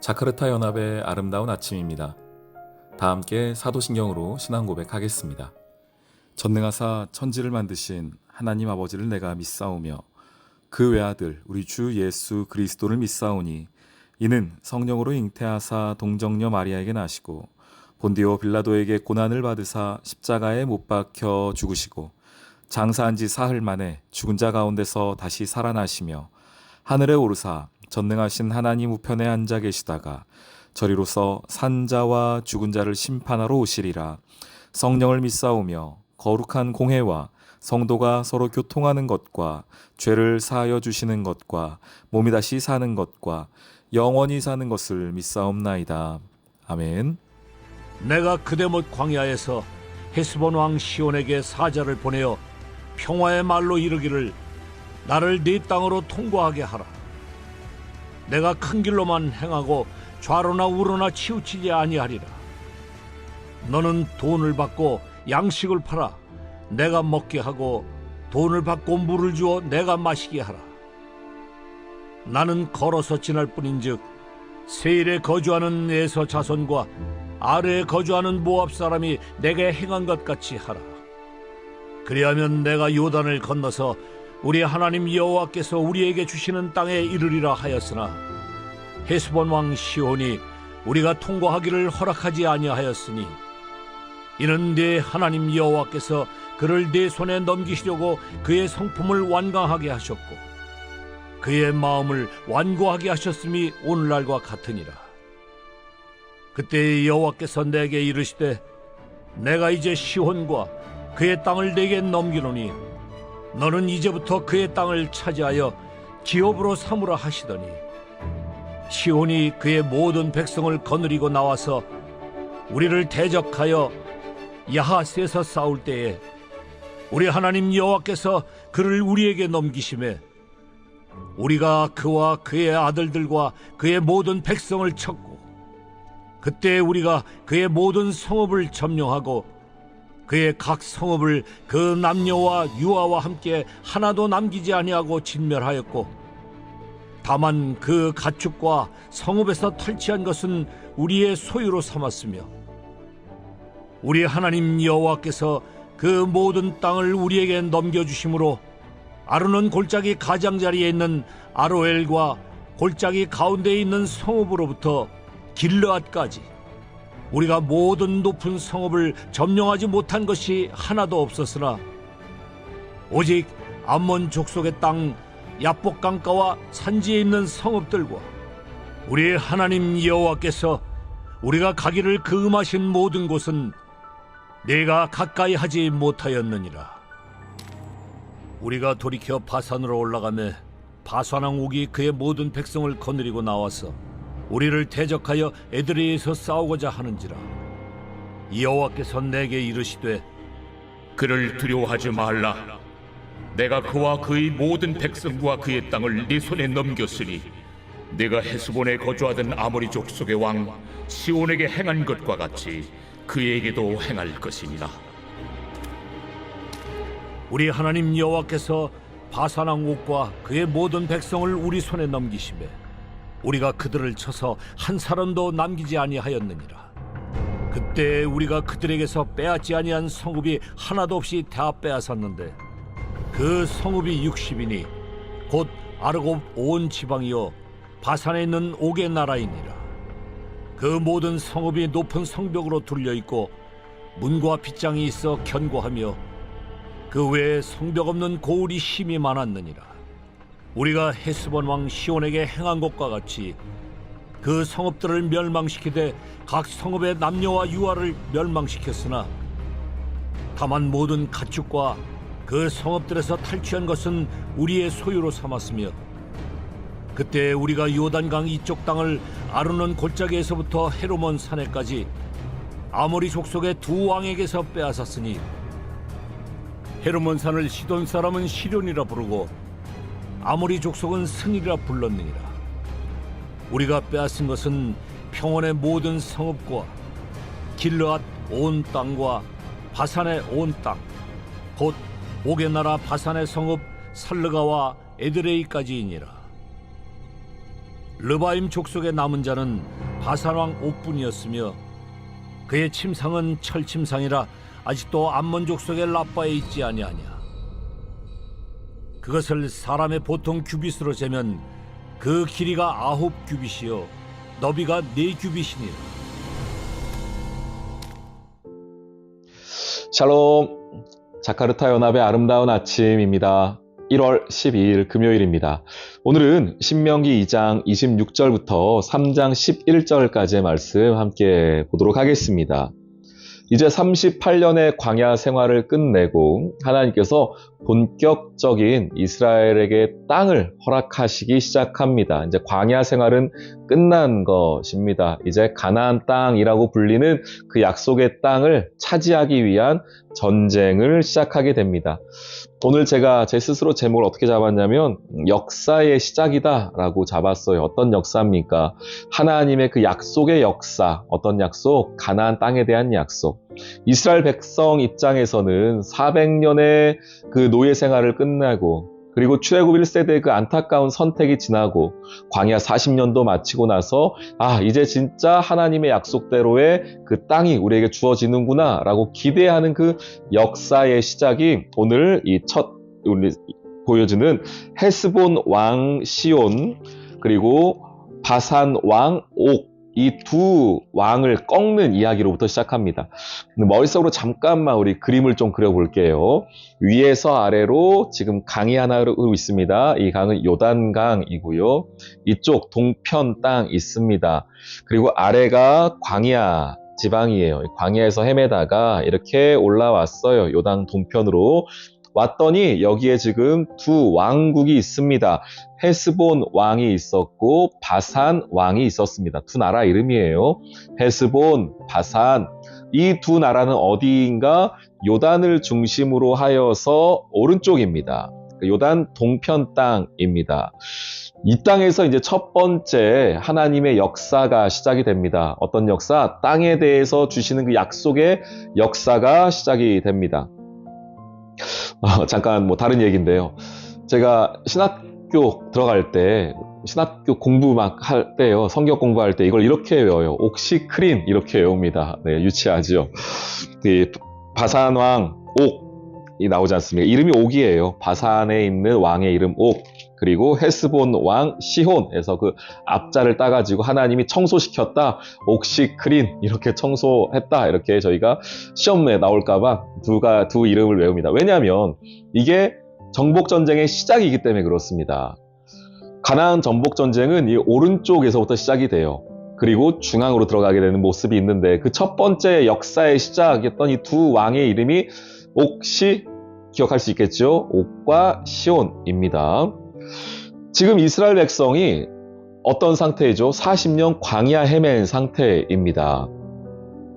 자카르타 연합의 아름다운 아침입니다. 다 함께 사도신경으로 신앙 고백하겠습니다. 전능하사 천지를 만드신 하나님 아버지를 내가 믿사오며 그 외아들 우리 주 예수 그리스도를 믿사오니 이는 성령으로 잉태하사 동정녀 마리아에게 나시고 본디오 빌라도에게 고난을 받으사 십자가에 못 박혀 죽으시고 장사한 지 사흘 만에 죽은 자 가운데서 다시 살아나시며 하늘에 오르사 전능하신 하나님 우편에 앉아 계시다가 저리로서 산자와 죽은 자를 심판하러 오시리라. 성령을 믿사오며 거룩한 공회와 성도가 서로 교통하는 것과 죄를 사하여 주시는 것과 몸이 다시 사는 것과 영원히 사는 것을 믿사옵나이다. 아멘. 내가 그대못 광야에서 헤스본 왕 시온에게 사자를 보내어 평화의 말로 이르기를 나를 네 땅으로 통과하게 하라. 내가 큰 길로만 행하고 좌로나 우로나 치우치지 아니하리라. 너는 돈을 받고 양식을 팔아 내가 먹게 하고 돈을 받고 물을 주어 내가 마시게 하라. 나는 걸어서 지날 뿐인즉 세일에 거주하는 에서 자손과 아래에 거주하는 모압 사람이 내게 행한 것 같이 하라. 그리하면 내가 요단을 건너서 우리 하나님 여호와께서 우리에게 주시는 땅에 이르리라 하였으나 헤스본 왕 시온이 우리가 통과하기를 허락하지 아니하였으니 이는 네 하나님 여호와께서 그를 네 손에 넘기시려고 그의 성품을 완강하게 하셨고 그의 마음을 완고하게 하셨음이 오늘날과 같으니라. 그때 여호와께서 내게 이르시되 내가 이제 시온과 그의 땅을 내게 넘기노니 너는 이제부터 그의 땅을 차지하여 기업으로 삼으라 하시더니 시온이 그의 모든 백성을 거느리고 나와서 우리를 대적하여 야하스에서 싸울 때에 우리 하나님 여호와께서 그를 우리에게 넘기심에 우리가 그와 그의 아들들과 그의 모든 백성을 쳤고 그때 우리가 그의 모든 성읍을 점령하고 그의 각 성읍을 그 남녀와 유아와 함께 하나도 남기지 아니하고 진멸하였고 다만 그 가축과 성읍에서 탈취한 것은 우리의 소유로 삼았으며 우리 하나님 여호와께서 그 모든 땅을 우리에게 넘겨주심으로 아르논 골짜기 가장자리에 있는 아로엘과 골짜기 가운데에 있는 성읍으로부터 길르앗까지 우리가 모든 높은 성읍을 점령하지 못한 것이 하나도 없었으나 오직 암몬 족속의 땅 야복 강가와 산지에 있는 성읍들과 우리 하나님 여호와께서 우리가 가기를 금하신 모든 곳은 내가 가까이 하지 못하였느니라. 우리가 돌이켜 바산으로 올라가매 바산왕 옥이 그의 모든 백성을 거느리고 나와서 우리를 대적하여 에드레이에서 싸우고자 하는지라. 여호와께서 내게 이르시되 그를 두려워하지 말라. 내가 그와 그의 모든 백성과 그의 땅을 네 손에 넘겼으니 내가 헤스본에 거주하던 아모리 족속의 왕 시온에게 행한 것과 같이 그에게도 행할 것이니라. 우리 하나님 여호와께서 바산왕 옥과 그의 모든 백성을 우리 손에 넘기시매 우리가 그들을 쳐서 한 사람도 남기지 아니하였느니라. 그때 우리가 그들에게서 빼앗지 아니한 성읍이 하나도 없이 다 빼앗았는데 그 성읍이 60이니 곧 아르곱 온 지방이요 바산에 있는 옥의 나라이니라. 그 모든 성읍이 높은 성벽으로 둘려있고 문과 빗장이 있어 견고하며 그 외에 성벽 없는 고울이 힘이 많았느니라. 우리가 헤스본 왕 시온에게 행한 것과 같이 그 성읍들을 멸망시키되 각 성읍의 남녀와 유아를 멸망시켰으나 다만 모든 가축과 그 성읍들에서 탈취한 것은 우리의 소유로 삼았으며 그때 우리가 요단강 이쪽 땅을 아르논 골짜기에서부터 헤르몬 산에까지 아모리 족속의 두 왕에게서 빼앗았으니 헤르몬 산을 시돈 사람은 시련이라 부르고 아모리 족속은 승이라 불렀느니라. 우리가 빼앗은 것은 평원의 모든 성읍과 길르앗 온 땅과 바산의 온 땅, 곧 옥의 나라 바산의 성읍 살르가와 에드레이까지이니라. 르바임 족속의 남은 자는 바산 왕 옥뿐이었으며 그의 침상은 철침상이라 아직도 암몬 족속의 라빠에 있지 아니하냐. 그것을 사람의 보통 규빗으로 재면 그 길이가 9 규빗이요 너비가 4 규빗이니라. 샬롬, 자카르타 연합의 아름다운 아침입니다. 1월 12일 금요일입니다. 오늘은 신명기 2장 26절부터 3장 11절까지의 말씀 함께 보도록 하겠습니다. 이제 38년의 광야 생활을 끝내고 하나님께서 본격적인 이스라엘에게 땅을 허락하시기 시작합니다. 이제 광야 생활은 끝난 것입니다. 이제 가나안 땅이라고 불리는 그 약속의 땅을 차지하기 위한 전쟁을 시작하게 됩니다. 오늘 제가 제 스스로 제목을 어떻게 잡았냐면 역사의 시작이다라고 잡았어요. 어떤 역사입니까? 하나님의 그 약속의 역사. 어떤 약속? 가나안 땅에 대한 약속. 이스라엘 백성 입장에서는 400년의 그 노예 생활을 끝내고 그리고 출애굽 1세대의 그 안타까운 선택이 지나고 광야 40년도 마치고 나서 이제 진짜 하나님의 약속대로의 그 땅이 우리에게 주어지는구나 라고 기대하는 그 역사의 시작이 오늘 이 우리 보여주는 헤스본 왕 시온 그리고 바산 왕 옥 이 두 왕을 꺾는 이야기로부터 시작합니다. 머릿속으로 잠깐만 우리 그림을 좀 그려볼게요. 위에서 아래로 지금 강이 하나 흐르고 있습니다. 이 강은 요단강이고요. 이쪽 동편 땅 있습니다. 그리고 아래가 광야 지방이에요. 광야에서 헤매다가 이렇게 올라왔어요. 요단 동편으로. 왔더니 여기에 지금 두 왕국이 있습니다. 헤스본 왕이 있었고 바산 왕이 있었습니다. 두 나라 이름이에요. 헤스본, 바산. 이 두 나라는 어디인가? 요단을 중심으로 하여서 오른쪽입니다. 요단 동편 땅입니다. 이 땅에서 이제 첫 번째 하나님의 역사가 시작이 됩니다. 어떤 역사? 땅에 대해서 주시는 그 약속의 역사가 시작이 됩니다. 잠깐 다른 얘기인데요. 제가 신학교 들어갈 때 신학교 공부 막 할 때요. 성경 공부할 때 이걸 이렇게 외워요. 옥시크린 이렇게 외웁니다. 네, 유치하죠. 바산 왕 옥이 나오지 않습니까? 이름이 옥이에요. 바산에 있는 왕의 이름 옥. 그리고 헤스본 왕 시혼에서 그 앞자를 따가지고 하나님이 청소시켰다. 옥시크린 이렇게 청소했다. 이렇게 저희가 시험에 나올까봐 두 이름을 외웁니다. 왜냐하면 이게 정복전쟁의 시작이기 때문에 그렇습니다. 가나안 정복전쟁은 이 오른쪽에서부터 시작이 돼요. 그리고 중앙으로 들어가게 되는 모습이 있는데 그 첫 번째 역사의 시작이었던 이 두 왕의 이름이 옥시 기억할 수 있겠죠? 옥과 시온입니다. 지금 이스라엘 백성이 어떤 상태이죠? 40년 광야 헤맨 상태입니다.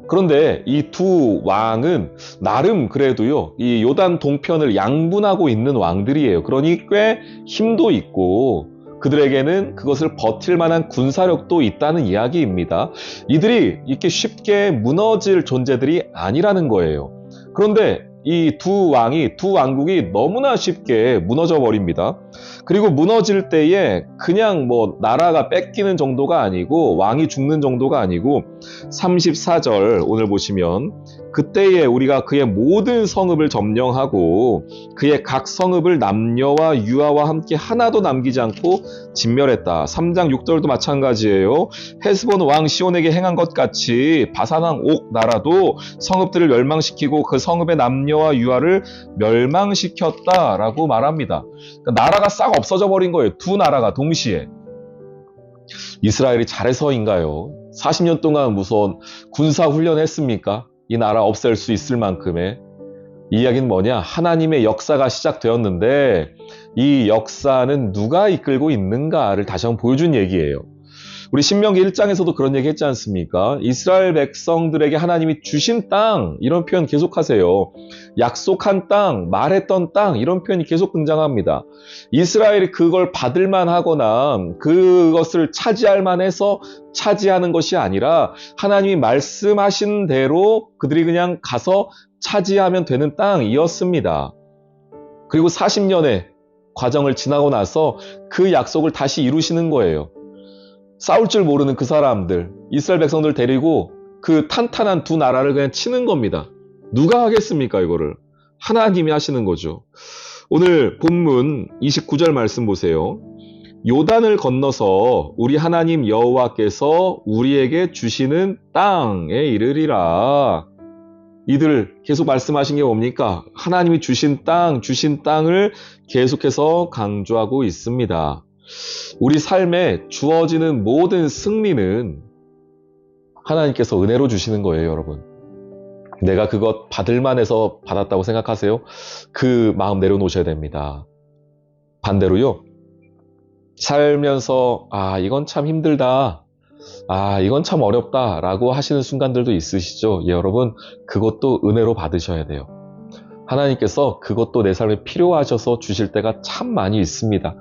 그런데 이 두 왕은 나름 그래도요, 이 요단 동편을 양분하고 있는 왕들이에요. 그러니 꽤 힘도 있고 그들에게는 그것을 버틸 만한 군사력도 있다는 이야기입니다. 이들이 이렇게 쉽게 무너질 존재들이 아니라는 거예요. 그런데 이 두 왕국이 너무나 쉽게 무너져 버립니다. 그리고 무너질 때에 그냥 나라가 뺏기는 정도가 아니고 왕이 죽는 정도가 아니고 34절 오늘 보시면 그때에 우리가 그의 모든 성읍을 점령하고 그의 각 성읍을 남녀와 유아와 함께 하나도 남기지 않고 진멸했다. 3장 6절도 마찬가지예요. 헤스본 왕 시온에게 행한 것 같이 바산 왕 옥 나라도 성읍들을 멸망시키고 그 성읍의 남녀와 유아를 멸망시켰다라고 말합니다. 그러니까 나라가 싹 없어져 버린 거예요. 두 나라가 동시에. 이스라엘이 잘해서인가요? 40년 동안 무슨 군사훈련 했습니까? 이 나라 없앨 수 있을 만큼의. 이 이야기는 뭐냐? 하나님의 역사가 시작되었는데 이 역사는 누가 이끌고 있는가를 다시 한번 보여준 얘기예요. 우리 신명기 1장에서도 그런 얘기 했지 않습니까? 이스라엘 백성들에게 하나님이 주신 땅, 이런 표현 계속하세요. 약속한 땅, 말했던 땅, 이런 표현이 계속 등장합니다. 이스라엘이 그걸 받을만 하거나 그것을 차지할 만해서 차지하는 것이 아니라 하나님이 말씀하신 대로 그들이 그냥 가서 차지하면 되는 땅이었습니다. 그리고 40년의 과정을 지나고 나서 그 약속을 다시 이루시는 거예요. 싸울 줄 모르는 그 사람들, 이스라엘 백성들 데리고 그 탄탄한 두 나라를 그냥 치는 겁니다. 누가 하겠습니까, 이거를? 하나님이 하시는 거죠. 오늘 본문 29절 말씀 보세요. 요단을 건너서 우리 하나님 여호와께서 우리에게 주시는 땅에 이르리라. 이들 계속 말씀하신 게 뭡니까? 하나님이 주신 땅을 계속해서 강조하고 있습니다. 우리 삶에 주어지는 모든 승리는 하나님께서 은혜로 주시는 거예요, 여러분. 내가 그것 받을 만해서 받았다고 생각하세요? 그 마음 내려놓으셔야 됩니다. 반대로요, 살면서 이건 참 힘들다, 이건 참 어렵다 라고 하시는 순간들도 있으시죠? 여러분, 그것도 은혜로 받으셔야 돼요. 하나님께서 그것도 내 삶에 필요하셔서 주실 때가 참 많이 있습니다.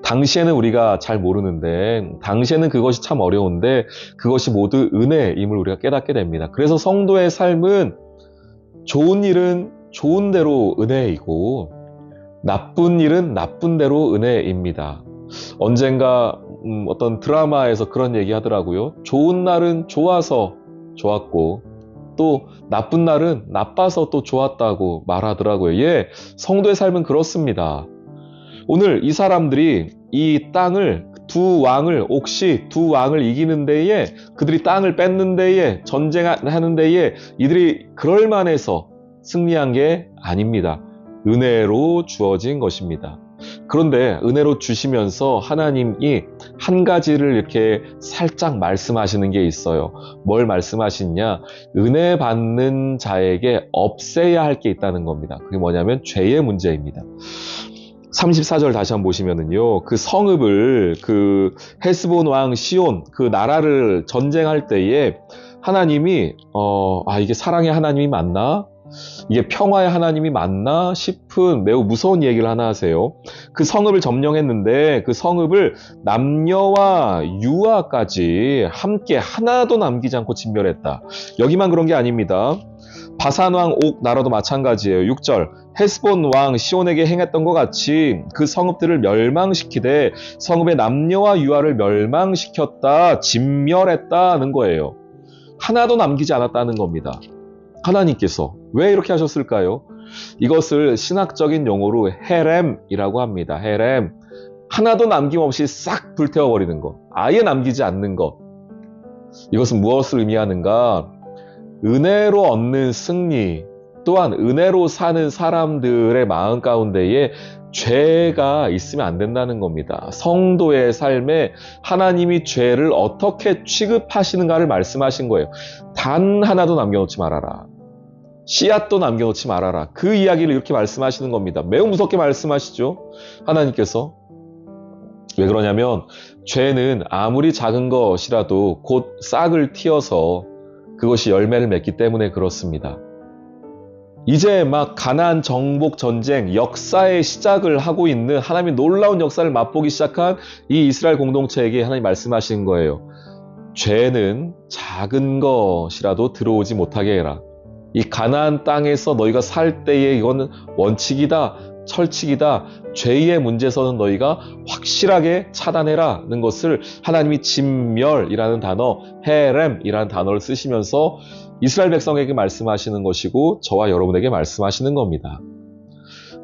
당시에는 우리가 잘 모르는데, 당시에는 그것이 참 어려운데 그것이 모두 은혜임을 우리가 깨닫게 됩니다. 그래서 성도의 삶은 좋은 일은 좋은 대로 은혜이고 나쁜 일은 나쁜 대로 은혜입니다. 언젠가 어떤 드라마에서 그런 얘기 하더라고요. 좋은 날은 좋아서 좋았고 또 나쁜 날은 나빠서 또 좋았다고 말하더라고요. 성도의 삶은 그렇습니다. 오늘 이 사람들이 이 땅을, 두 왕을 이기는 데에, 그들이 땅을 뺏는 데에, 전쟁하는 데에 이들이 그럴 만해서 승리한 게 아닙니다. 은혜로 주어진 것입니다. 그런데 은혜로 주시면서 하나님이 한 가지를 이렇게 살짝 말씀하시는 게 있어요. 뭘 말씀하시냐? 은혜 받는 자에게 없애야 할 게 있다는 겁니다. 그게 뭐냐면 죄의 문제입니다. 34절 다시 한번 보시면은요, 그 성읍을, 그 헤스본 왕 시온, 그 나라를 전쟁할 때에 하나님이 이게 사랑의 하나님이 맞나? 이게 평화의 하나님이 맞나 싶은 매우 무서운 얘기를 하나 하세요. 그 성읍을 점령했는데 그 성읍을 남녀와 유아까지 함께 하나도 남기지 않고 진멸했다. 여기만 그런 게 아닙니다. 바산 왕 옥 나라도 마찬가지예요. 6절 헤스본 왕 시온에게 행했던 것 같이 그 성읍들을 멸망시키되 성읍의 남녀와 유아를 멸망시켰다, 진멸했다는 거예요. 하나도 남기지 않았다는 겁니다. 하나님께서 왜 이렇게 하셨을까요? 이것을 신학적인 용어로 헤렘이라고 합니다. 헤렘. 하나도 남김없이 싹 불태워버리는 것. 아예 남기지 않는 것. 이것은 무엇을 의미하는가? 은혜로 얻는 승리, 또한 은혜로 사는 사람들의 마음 가운데에 죄가 있으면 안 된다는 겁니다. 성도의 삶에 하나님이 죄를 어떻게 취급하시는가를 말씀하신 거예요. 단 하나도 남겨놓지 말아라. 씨앗도 남겨놓지 말아라. 그 이야기를 이렇게 말씀하시는 겁니다. 매우 무섭게 말씀하시죠, 하나님께서. 왜 그러냐면 죄는 아무리 작은 것이라도 곧 싹을 틔어서 그것이 열매를 맺기 때문에 그렇습니다. 이제 막 가나안 정복 전쟁 역사의 시작을 하고 있는, 하나님의 놀라운 역사를 맛보기 시작한 이 이스라엘 공동체에게 하나님 말씀하시는 거예요. 죄는 작은 것이라도 들어오지 못하게 해라. 이 가나안 땅에서 너희가 살 때에 이거는 원칙이다, 철칙이다. 죄의 문제에서는 너희가 확실하게 차단해라는 것을 하나님이 진멸이라는 단어, 헤렘이라는 단어를 쓰시면서 이스라엘 백성에게 말씀하시는 것이고 저와 여러분에게 말씀하시는 겁니다.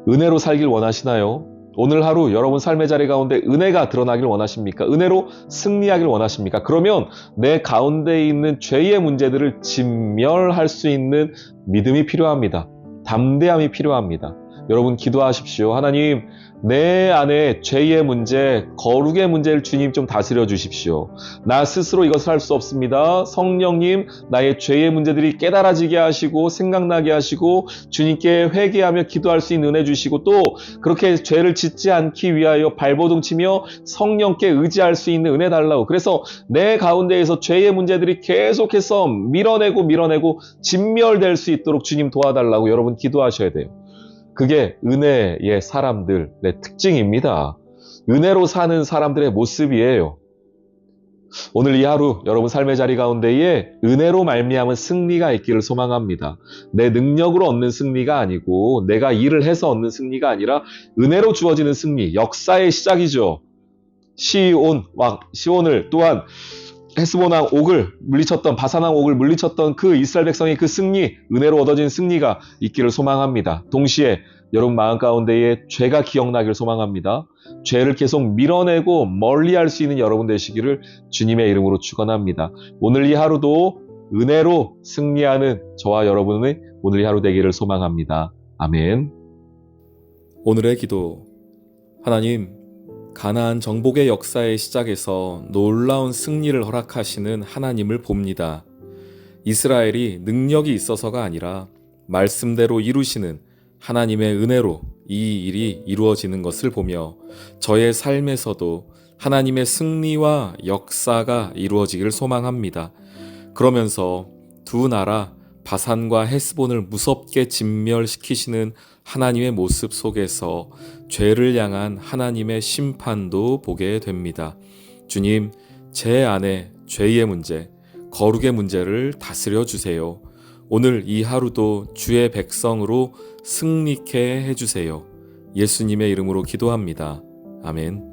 은혜로 살길 원하시나요? 오늘 하루 여러분 삶의 자리 가운데 은혜가 드러나길 원하십니까? 은혜로 승리하길 원하십니까? 그러면 내 가운데 있는 죄의 문제들을 진멸할 수 있는 믿음이 필요합니다. 담대함이 필요합니다. 여러분 기도하십시오. 하나님, 내 안에 죄의 문제, 거룩의 문제를 주님 좀 다스려 주십시오. 나 스스로 이것을 할 수 없습니다. 성령님, 나의 죄의 문제들이 깨달아지게 하시고 생각나게 하시고 주님께 회개하며 기도할 수 있는 은혜 주시고, 또 그렇게 죄를 짓지 않기 위하여 발버둥 치며 성령께 의지할 수 있는 은혜 달라고. 그래서 내 가운데에서 죄의 문제들이 계속해서 밀어내고 진멸될 수 있도록 주님 도와달라고 여러분 기도하셔야 돼요. 그게 은혜의 사람들의 특징입니다. 은혜로 사는 사람들의 모습이에요. 오늘 이 하루 여러분 삶의 자리 가운데에 은혜로 말미암은 승리가 있기를 소망합니다. 내 능력으로 얻는 승리가 아니고 내가 일을 해서 얻는 승리가 아니라 은혜로 주어지는 승리, 역사의 시작이죠. 시온을 또한 헤스본왕 옥을 물리쳤던 바산왕 옥을 물리쳤던 그 이스라엘 백성의 그 승리, 은혜로 얻어진 승리가 있기를 소망합니다. 동시에 여러분 마음 가운데에 죄가 기억나기를 소망합니다. 죄를 계속 밀어내고 멀리할 수 있는 여러분 되시기를 주님의 이름으로 축원합니다. 오늘 이 하루도 은혜로 승리하는 저와 여러분의 오늘 이 하루 되기를 소망합니다. 아멘. 오늘의 기도. 하나님, 가나안 정복의 역사의 시작에서 놀라운 승리를 허락하시는 하나님을 봅니다. 이스라엘이 능력이 있어서가 아니라 말씀대로 이루시는 하나님의 은혜로 이 일이 이루어지는 것을 보며 저의 삶에서도 하나님의 승리와 역사가 이루어지기를 소망합니다. 그러면서 두 나라 바산과 헤스본을 무섭게 진멸시키시는 하나님의 모습 속에서 죄를 향한 하나님의 심판도 보게 됩니다. 주님, 제 안에 죄의 문제, 거룩의 문제를 다스려 주세요. 오늘 이 하루도 주의 백성으로 승리케 해주세요. 예수님의 이름으로 기도합니다. 아멘.